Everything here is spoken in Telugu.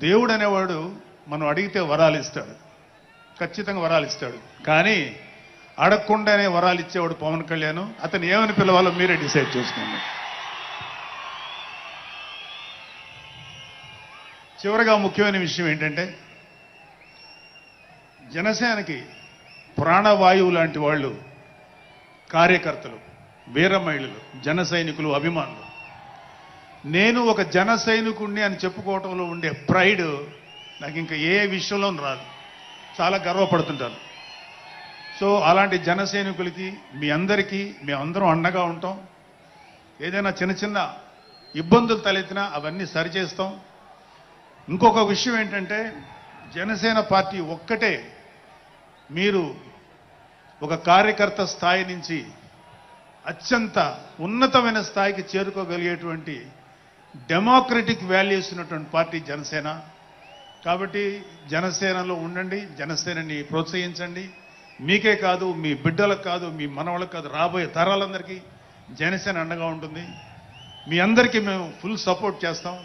దేవుడు అనేవాడు మనం అడిగితే వరాలు ఇస్తాడు, ఖచ్చితంగా వరాలు ఇస్తాడు. కానీ అడగకుండానే వరాలు ఇచ్చేవాడు పవన్ కళ్యాణ్. అతను ఏమని పిలవాలో మీరే డిసైడ్ చేసుకోండి. చివరిగా ముఖ్యమైన విషయం ఏంటంటే, జనసేనకి ప్రాణవాయువు లాంటి వాళ్ళు కార్యకర్తలు, వీర మహిళలు, జన సైనికులు, అభిమానులు. నేను ఒక జన సైనికుడిని అని చెప్పుకోవటంలో ఉండే ప్రైడ్ నాకు ఇంకా ఏ విషయంలో రాదు. చాలా గర్వపడుతుంటాను. సో అలాంటి జన సైనికులకి మీ అందరికీ మేమందరం అండగా ఉంటాం. ఏదైనా చిన్న చిన్న ఇబ్బందులు తలెత్తినా అవన్నీ సరిచేస్తాం. ఇంకొక విషయం ఏంటంటే, జనసేన పార్టీ ఒక్కటే మీరు ఒక కార్యకర్త స్థాయి నుంచి అత్యంత ఉన్నతమైన స్థాయికి చేరుకోగలిగేటువంటి డెమోక్రటిక్ వాల్యూస్ ఉన్నటువంటి పార్టీ జనసేన. కాబట్టి జనసేనలో ఉండండి, జనసేనని ప్రోత్సహించండి. మీకే కాదు, మీ బిడ్డలకు కాదు, మీ మనవాళ్ళకు కాదు, రాబోయే తరాలందరికీ జనసేన అండగా ఉంటుంది. మీ అందరికీ మేము ఫుల్ సపోర్ట్ చేస్తాం.